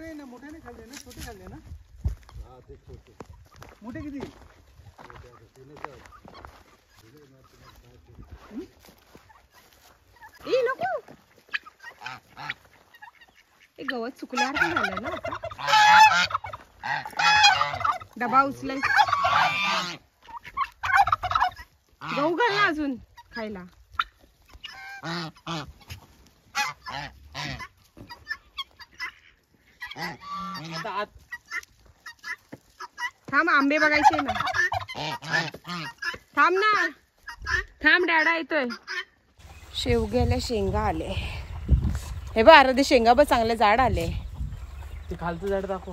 नाही ना, मोठे नाही खाल्ले ना, छोटे खाल्ले ना. हा ते छोटे. मोठे किती? ए नको, हे गवत चुकल्यासारखं झालं ना आता. डबा उचलाय, गहू घाल ना अजून खायला. थांब, आंबे बघायचे ना. थांब ना, थांब, डॅडा येतोय. शेवग्याला शेंगा आले. हे बघ अर्धे शेंगा बघ, चांगले झाड आले. ते खालचं झाड दाखव.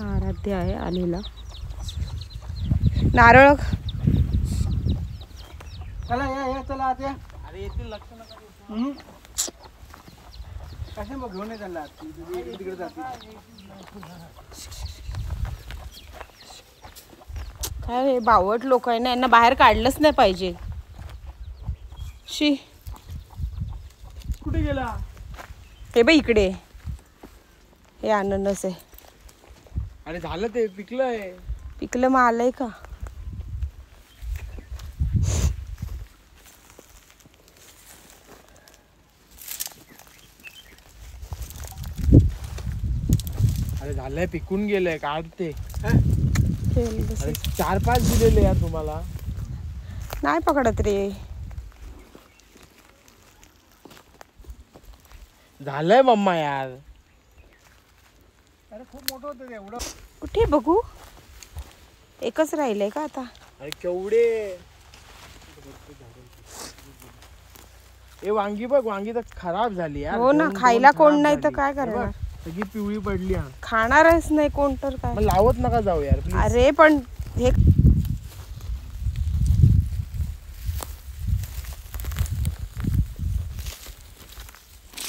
आराध्य आहे आलेला. नारळ चला या चला आत या. अरे येतील, लक्ष नका. कशा मग घेऊन त्यांना तिकडे जातील. काय हे बावट लोक आहे ना, यांना बाहेर काढलंच नाही पाहिजे. शी, कुठे गेला? हे बघ इकडे, हे अननस आहे. अरे झालं ते पिकलंय. पिकलं मग आलंय का? अरे झालंय, पिकून गेलंय, काढते. अरे 4-5 दिलेले यार तुम्हाला. नाही पकडत रे. झालंय मम्मा यार. अरे खूप मोठं होतं ते एवढं. कुठे बघू, एकच राहिलंय का आता? अरे केवढे. ए वांगी बघ, वांगी तर खराब झाली यार. हो ना, खायला कोण नाही तर काय करणार. सगळी पिवळी पडली. खाणारच नाही कोण तर काय. मग लावत नका जाऊ यार प्लीज. अरे पण हे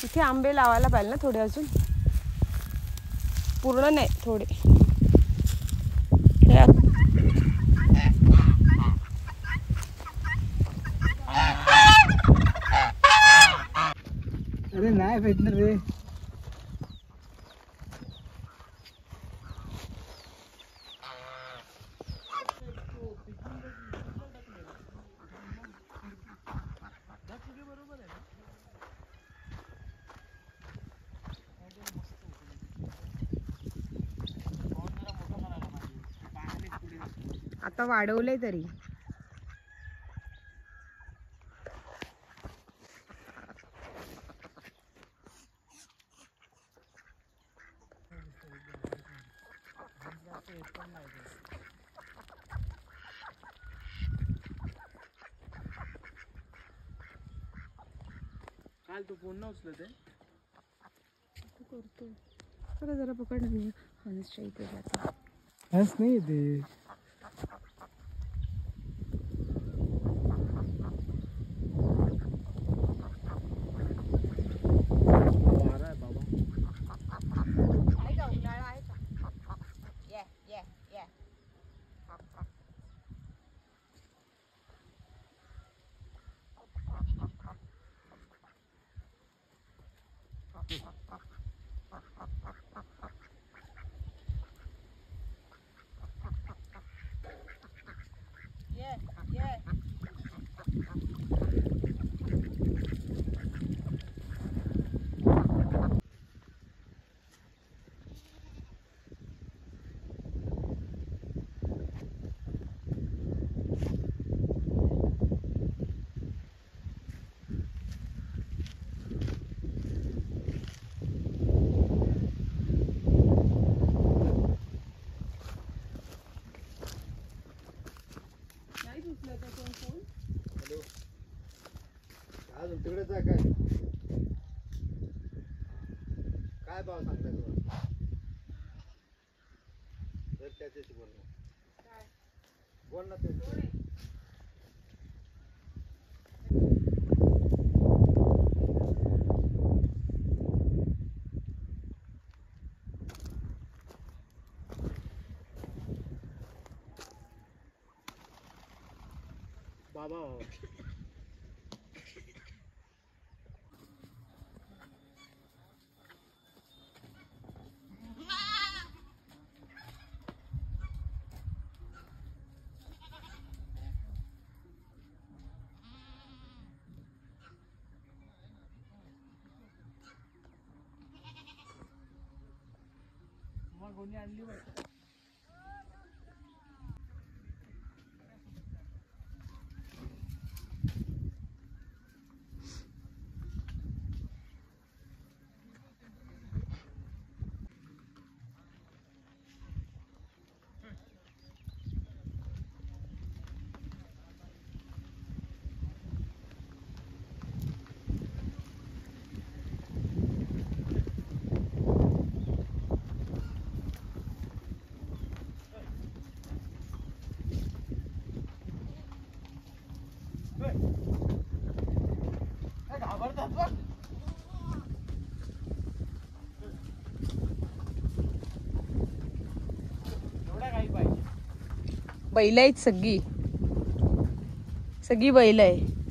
इथे आंबे लावायला पाहिजे ना थोडे अजून. पूर्ण नाही, थोडे. अरे नाही भेटणार रे. आता वाढवलंय तरी. काल तू फोन न उचलत आहे. करतो चला जरा पकड ना. हंसच्या इथे जातो. हंस नाही ते. अजून तिकडेच आहे काय? काय भाव सांगताय तुम्हाला? तर त्याच्याशी बोल ना. काय बोल ना ते. बाबा कोणी आणली बघ. घाबरतात बघ. एवढा काही पाहिजे. बैल आहेत सगळी, सगळी बैल आहे.